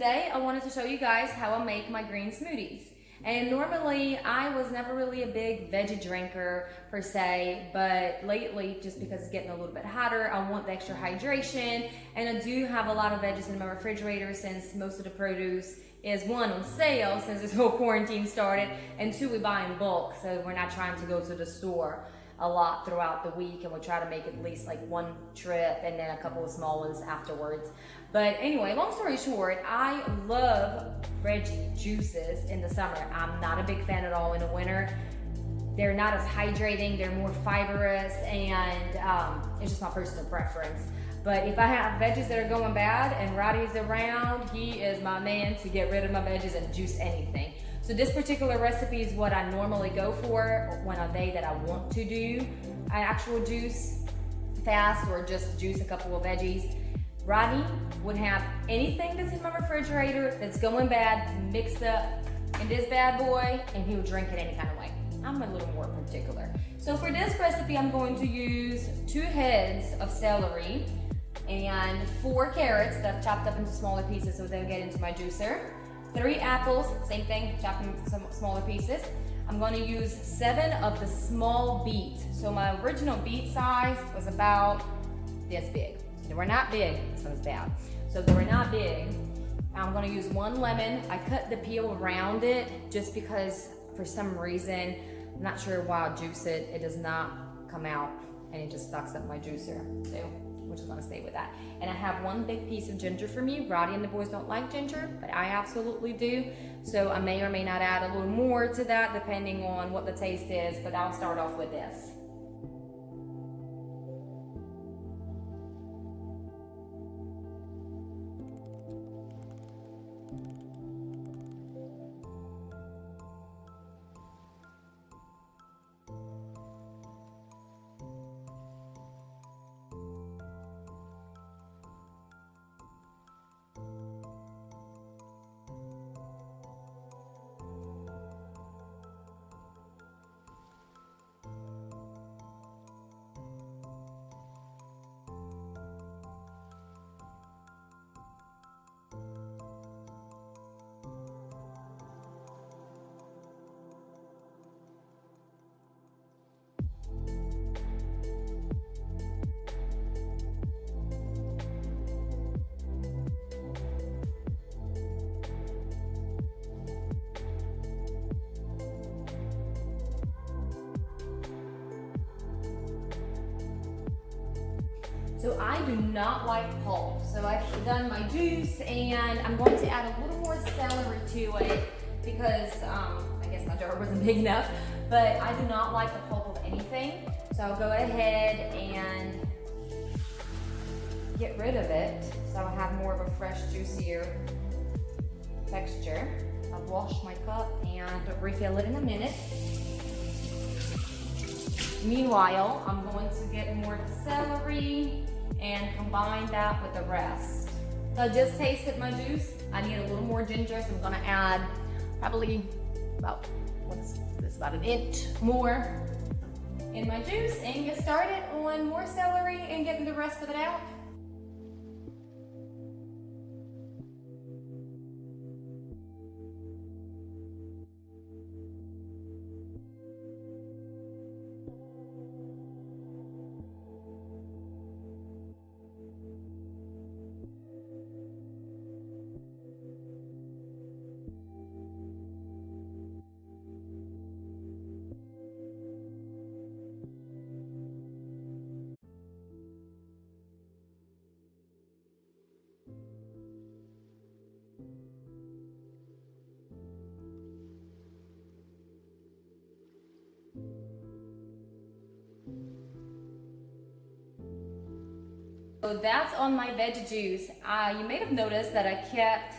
today I wanted to show you guys how I make my green smoothies. And normally I was never really a big veggie drinker per se, but lately, just because it's getting a little bit hotter, I want the extra hydration, and I do have a lot of veggies in my refrigerator since most of the produce is one, on sale since this whole quarantine started, and two, we buy in bulk, so we're not trying to go to the store a lot throughout the week, and we try to make at least like one trip and then a couple of small ones afterwards. But anyway, long story short, I love veggie juices in the summer. I'm not a big fan at all in the winter. They're not as hydrating, they're more fibrous, and it's just my personal preference. But if I have veggies that are going bad and Roddy's around, he is my man to get rid of my veggies and juice anything. So this particular recipe is what I normally go for when a day that I want to do an actual juice fast or just juice a couple of veggies. Rodney would have anything that's in my refrigerator that's going bad mixed up in this bad boy, and he would drink it any kind of way. I'm a little more particular. So for this recipe, I'm going to use 2 heads of celery and 4 carrots that I've chopped up into smaller pieces so they'll get into my juicer. 3 apples, same thing, chopped into some smaller pieces. I'm going to use 7 of the small beets. So my original beet size was about this big. They were not big, this one's bad. So they were not big. I'm going to use 1 lemon. I cut the peel around it just because for some reason, I'm not sure why I juice it, it does not come out and it just sucks up my juicer. So we're just gonna stay with that. And I have 1 big piece of ginger for me. Roddy and the boys don't like ginger, but I absolutely do. So I may or may not add a little more to that depending on what the taste is, but I'll start off with this. So I do not like pulp. So I've done my juice and I'm going to add a little more celery to it because I guess my jar wasn't big enough, but I do not like the pulp of anything. So I'll go ahead and get rid of it so I'll have more of a fresh, juicier texture. I'll wash my cup and refill it in a minute. Meanwhile, I'm going to get more celery and combine that with the rest. So I just tasted my juice. I need a little more ginger, so I'm gonna add probably about, what's this, about 1 inch more in my juice and get started on more celery and getting the rest of it out. So that's on my veggie juice. You may have noticed that I kept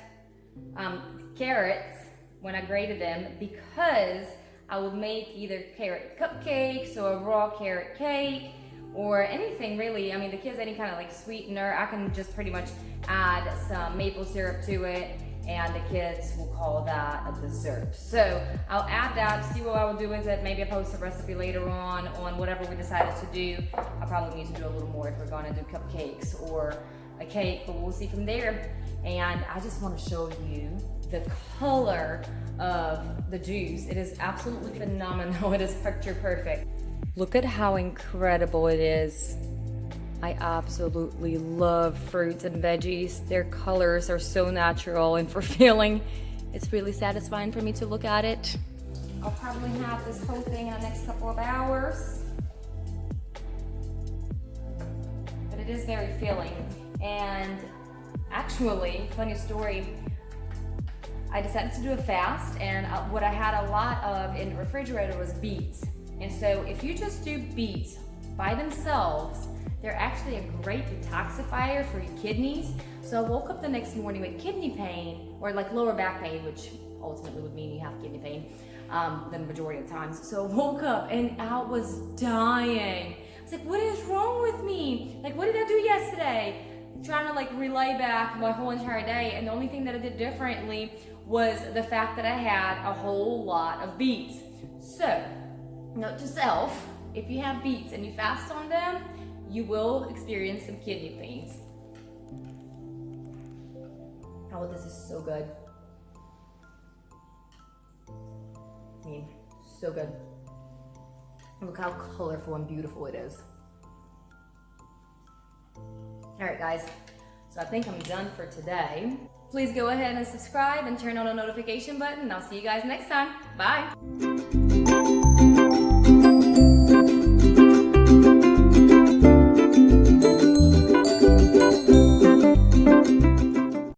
carrots when I grated them because I would make either carrot cupcakes or a raw carrot cake or anything really. I mean, the kids, any kind of like sweetener, I can just pretty much add some maple syrup to it and the kids will call that a dessert. So I'll add that, see what I will do with it. Maybe I'll post a recipe later on whatever we decided to do. I probably need to do a little more if we're gonna do cupcakes or a cake, but we'll see from there. And I just want to show you the color of the juice. It is absolutely phenomenal. It is picture perfect. Look at how incredible it is. I absolutely love fruits and veggies. Their colors are so natural, and for feeling, it's really satisfying for me to look at it. I'll probably have this whole thing in the next couple of hours. But it is very filling. And actually, funny story, I decided to do a fast, and what I had a lot of in the refrigerator was beets. And so if you just do beets by themselves, they're actually a great detoxifier for your kidneys. So I woke up the next morning with kidney pain, or like lower back pain, which ultimately would mean you have kidney pain the majority of times. So I woke up and I was dying. I was like, what is wrong with me? Like, what did I do yesterday? Trying to like relay back my whole entire day, and the only thing that I did differently was the fact that I had a whole lot of beets. So, note to self, if you have beets and you fast on them, you will experience some kidney pains. Oh, this is so good. I mean, so good. Look how colorful and beautiful it is. All right, guys, so I think I'm done for today. Please go ahead and subscribe and turn on the notification button, and I'll see you guys next time. Bye.